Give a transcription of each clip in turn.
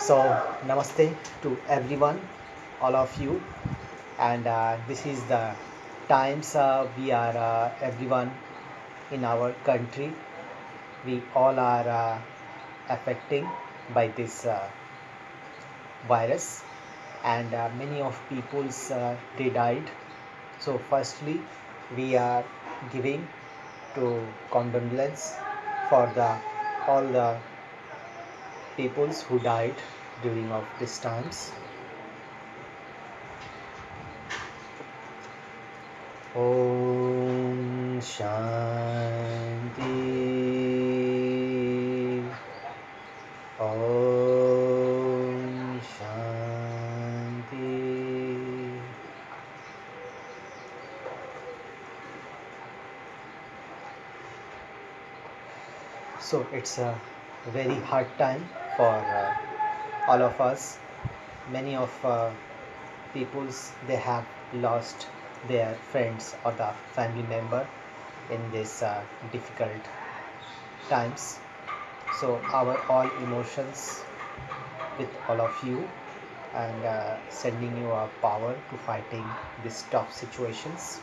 So, namaste to everyone, all of you, and this is the times we are everyone in our country. We all are affecting by this virus, and many of people's they died. So, firstly, we are giving to condolence for the all the peoples who died during of these times. Om Shanti. Om Shanti. So it's a very hard time for all of us. Many of peoples they have lost their friends or the family member in this difficult times. So our all emotions with all of you and sending you a power to fighting these tough situations.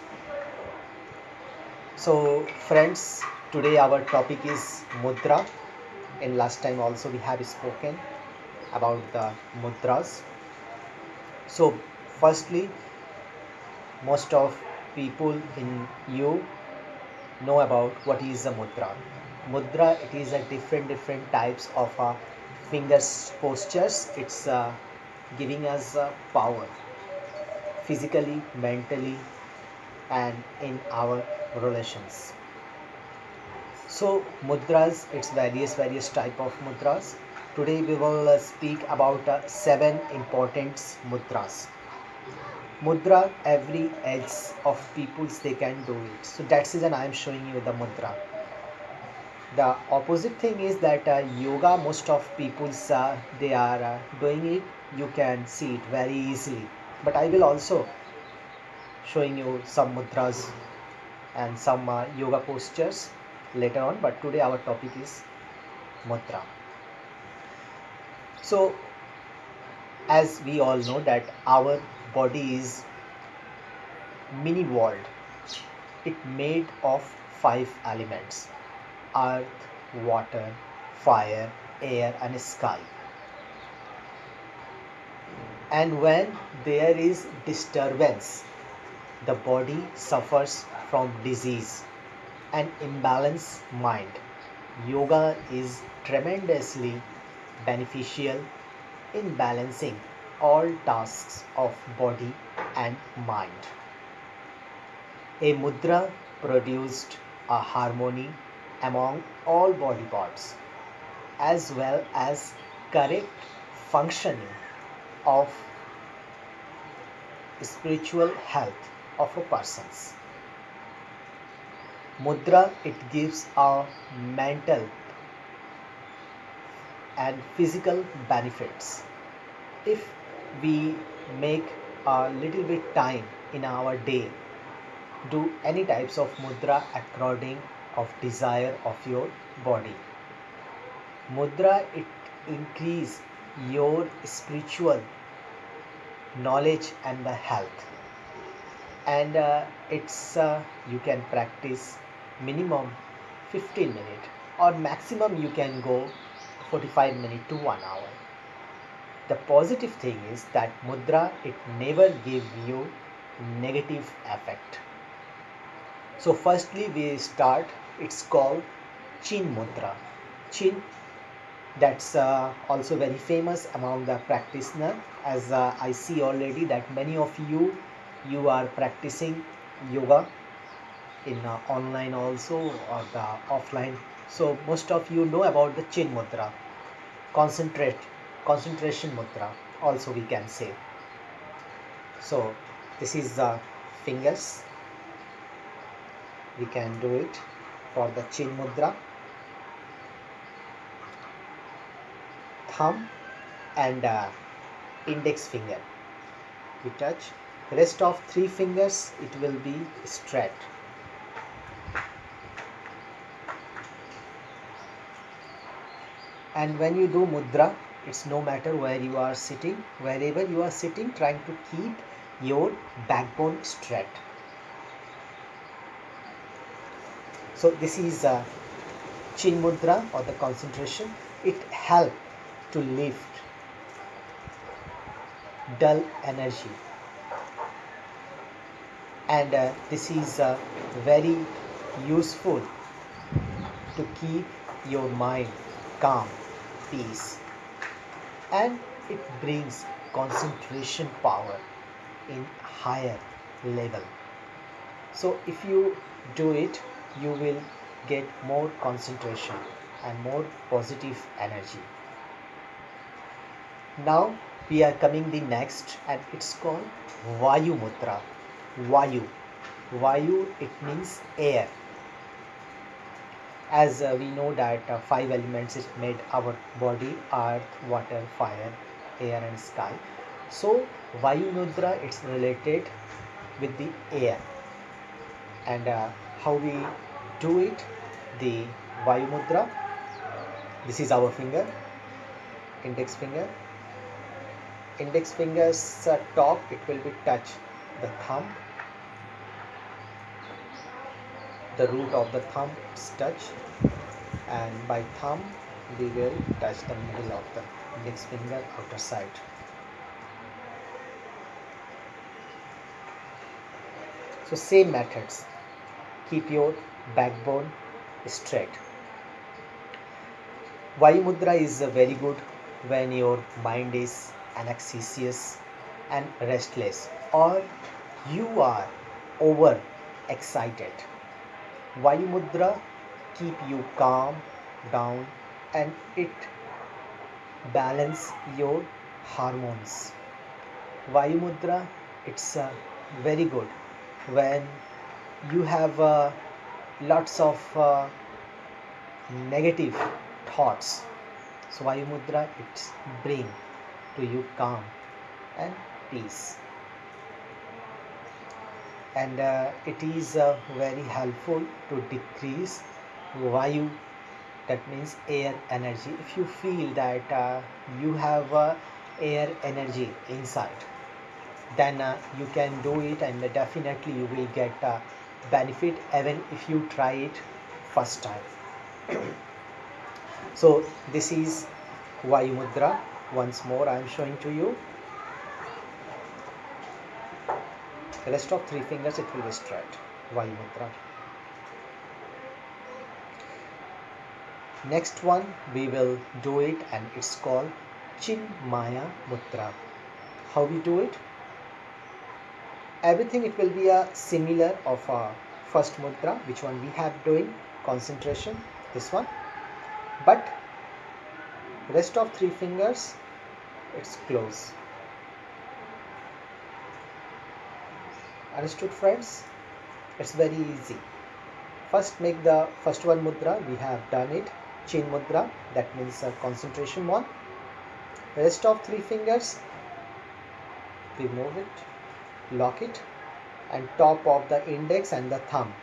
So friends, today our topic is mudra. In last time also we have spoken about the mudras. So firstly, most of people in you know about what is a mudra. Mudra, it is a different types of fingers postures. It's giving us power physically, mentally, and in our relations. So mudras, it's various type of mudras. Today we will speak about seven important mudras. Mudra, every age of peoples they can do it. So that's reason I am showing you the mudra. The opposite thing is that yoga, most of people's they are doing it. You can see it very easily. But I will also showing you some mudras and some yoga postures later on. But today our topic is mudra. So as we all know that our body is mini world. It made of five elements: earth, water, fire, air, and sky. And when there is disturbance, the body suffers from disease and imbalanced mind. Yoga is tremendously beneficial in balancing all tasks of body and mind. A mudra produced a harmony among all body parts as well as correct functioning of spiritual health of a person's. Mudra, it gives a mental and physical benefits. If we make a little bit time in our day, do any types of mudra according of desire of your body. Mudra, it increase your spiritual knowledge and the health, and it's you can practice minimum 15 minutes or maximum you can go 45 minutes to 1 hour. The positive thing is that mudra, it never give you negative effect. So firstly we start, it's called chin mudra. Chin, that's also very famous among the practitioner, as I see already that many of you are practicing yoga in online also or the offline. So most of you know about the chin mudra, concentrate concentration mudra also we can say. So this is the fingers, we can do it for the chin mudra. Thumb and index finger we touch, rest of three fingers it will be straight. And when you do mudra, It's no matter where you are sitting, wherever you are sitting, trying to keep your backbone straight. So this is Chin Mudra or the concentration. It helps to lift dull energy, and this is very useful to keep your mind calm, peace, and it brings concentration power in higher level. So if you do it, you will get more concentration and more positive energy. Now we are coming the next, and it's called Vayu Mudra. Vayu. Vayu, it means air. As we know that five elements is made our body: earth, water, fire, air and sky. So Vayu Mudra, it's related with the air. And how we do it? The Vayu Mudra, this is our finger, index finger. Index finger's top, it will be touch the thumb, the root of the thumb is touch, and by thumb we will touch the middle of the index finger outer side. So same methods, keep your backbone straight. Vayu Mudra is very good when your mind is anxious and restless, or you are over excited. Vayu Mudra keep you calm down, and it balance your hormones. Vayu Mudra, it's very good when you have lots of negative thoughts. So Vayu Mudra, it bring to you calm and peace, and it is very helpful to decrease Vayu, that means air energy. If you feel that you have air energy inside, then you can do it, and definitely you will get benefit even if you try it first time. So this is Vayu Mudra. Once more I am showing to you. The rest of three fingers, it will be straight. Vayu Mudra. Next one we will do it, and it's called Chinmaya Mudra. How we do it? Everything it will be a similar of a first mudra, which one we have doing concentration, this one, but rest of three fingers, it's close. Understood, friends? It's very easy. First make the first one mudra, we have done it, Chin Mudra, that means a concentration one. Rest of three fingers, we move it, lock it, and top of the index and the thumb,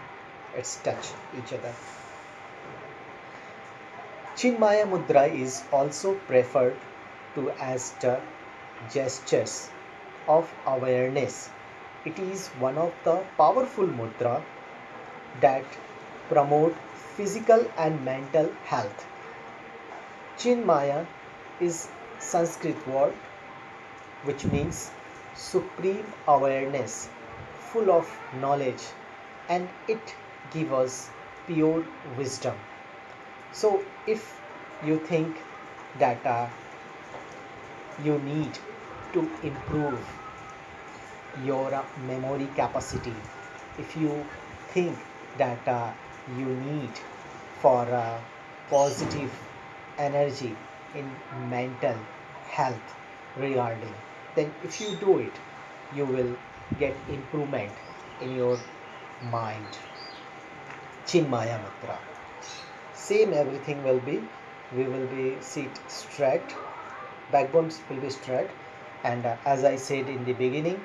it's touch each other. Chinmaya Mudra is also preferred to as the gestures of awareness. It is one of the powerful mudra that promote physical and mental health. Chinmaya is Sanskrit word which means supreme awareness, full of knowledge, and it gives us pure wisdom. So if you think that you need to improve your memory capacity, if you think that you need for positive energy in mental health regarding, then if you do it, you will get improvement in your mind. Chinmaya Mudra. Same everything will be, we will be sit straight, backbones will be straight, and as I said in the beginning,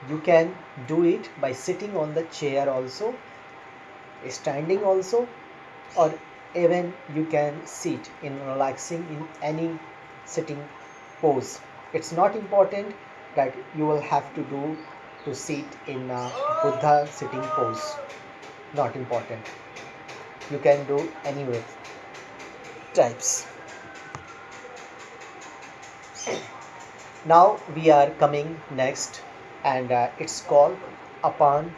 you can do it by sitting on the chair also, standing also, or even you can sit in relaxing in any sitting pose. It's not important that you will have to do to sit in a Buddha sitting pose. Not important. You can do anyway types. Now we are coming next, and it's called Apan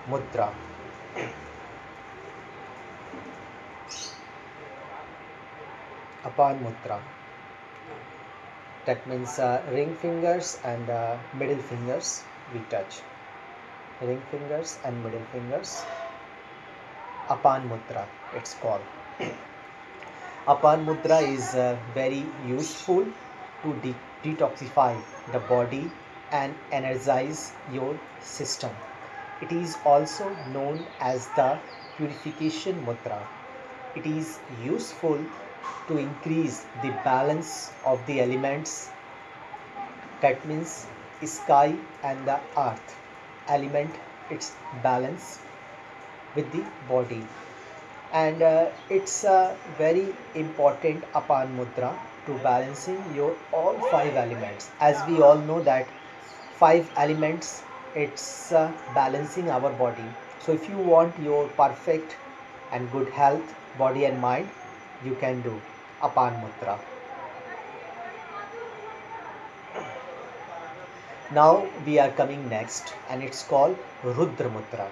Mudra. Apan Mudra. That means ring fingers and middle fingers we touch. Ring fingers and middle fingers. Apan Mudra, it's called. Apan Mudra is very useful to detoxify the body and energize your system. It is also known as the purification mudra. It is useful to increase the balance of the elements, that means sky and the earth element, its balance with the body. And it's very important Apan Mudra to balancing your all five elements. As we all know that five elements, it's balancing our body. So if you want your perfect and good health, body and mind, you can do Apan Mudra. Now we are coming next, and it's called Rudra Mudra.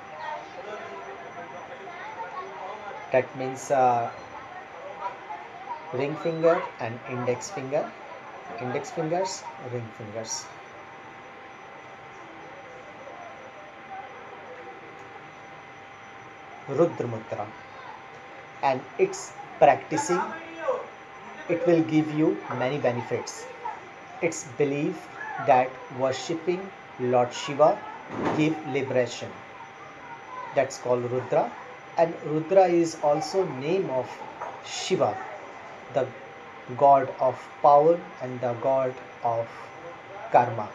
That means ring finger and index finger, index fingers, ring fingers. Rudra Mudra, and it's practicing, it will give you many benefits. It's believed that worshipping Lord Shiva give liberation. That's called Rudra, and Rudra is also name of Shiva, the god of power and the god of karma.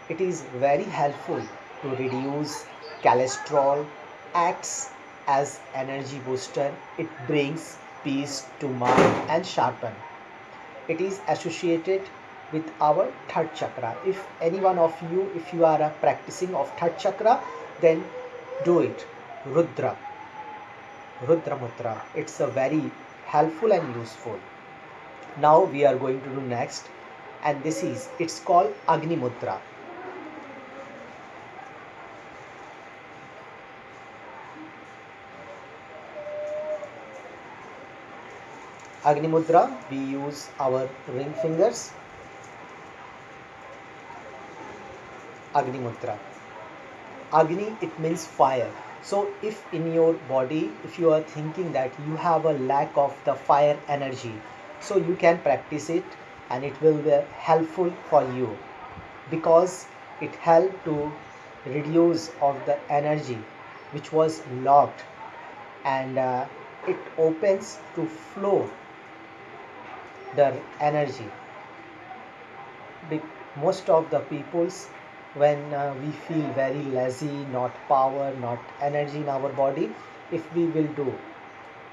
It is very helpful to reduce cholesterol, acts as energy booster, it brings peace to mind and sharpen. It is associated with our third chakra. If any one of you, if you are a practicing of third chakra, then do it. Rudra, Rudra Mudra. It's a very helpful and useful. Now we are going to do next, and this is, it's called Agni Mudra. Agni Mudra, we use our ring fingers. Agni Mudra. Agni, it means fire. So if in your body, if you are thinking that you have a lack of the fire energy, so you can practice it, and it will be helpful for you, because it help to reduce of the energy which was locked, and it opens to flow the energy. Most of the peoples, when we feel very lazy, not power, not energy in our body, if we will do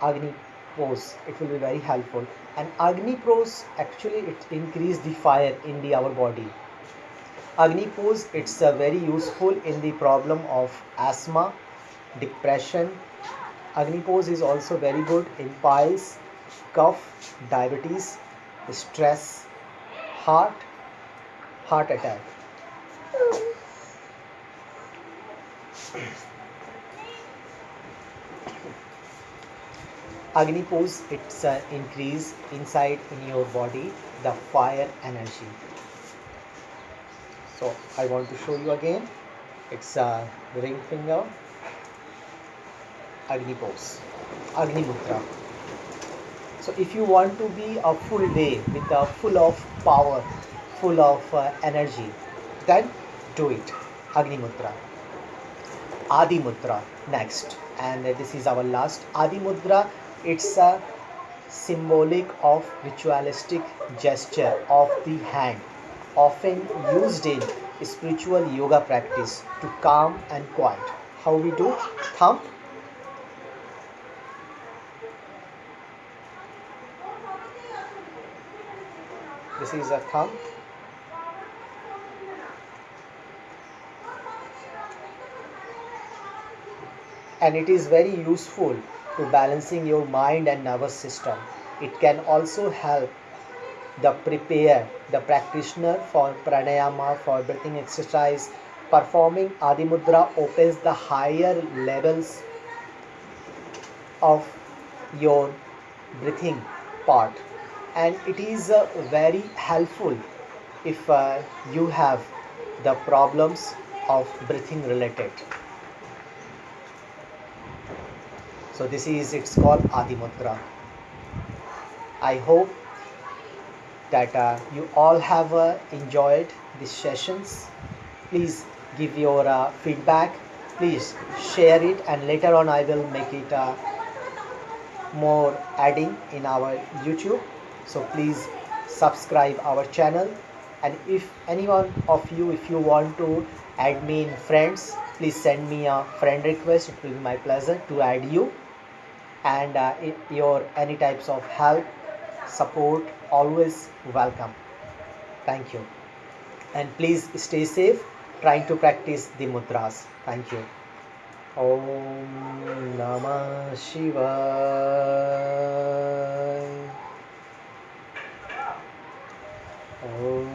Agni pose, it will be very helpful. And Agni pose, actually it increase the fire in our body. Agni pose, it's very useful in the problem of asthma, depression. Agni pose is also very good in piles, cough, diabetes, stress, heart attack. Agni pose, it's increase inside in your body the fire energy. So I want to show you again. It's a ring finger, Agni pose, Agni Mudra. So if you want to be a full day with a full of power, full of energy, then do it. Agni Mudra. Adi Mudra next, and this is our last. Adi Mudra, it's a symbolic of ritualistic gesture of the hand, often used in spiritual yoga practice to calm and quiet. How we do? Thumb, This is a thumb. And it is very useful to balancing your mind and nervous system. It can also help the practitioner for pranayama, for breathing exercise. Performing Adi Mudra opens the higher levels of your breathing part, and it is very helpful if you have the problems of breathing related. So this is, it's called Adi Mudra. I hope that you all have enjoyed these sessions. Please give your feedback. Please share it, and later on I will make it more adding in our YouTube. So please subscribe our channel, and if anyone of you, if you want to add me in friends, please send me a friend request. It will be my pleasure to add you. And your any types of help, support, always welcome. Thank you, and please stay safe trying to practice the mudras. Thank you. Om Namah Shivaya. Om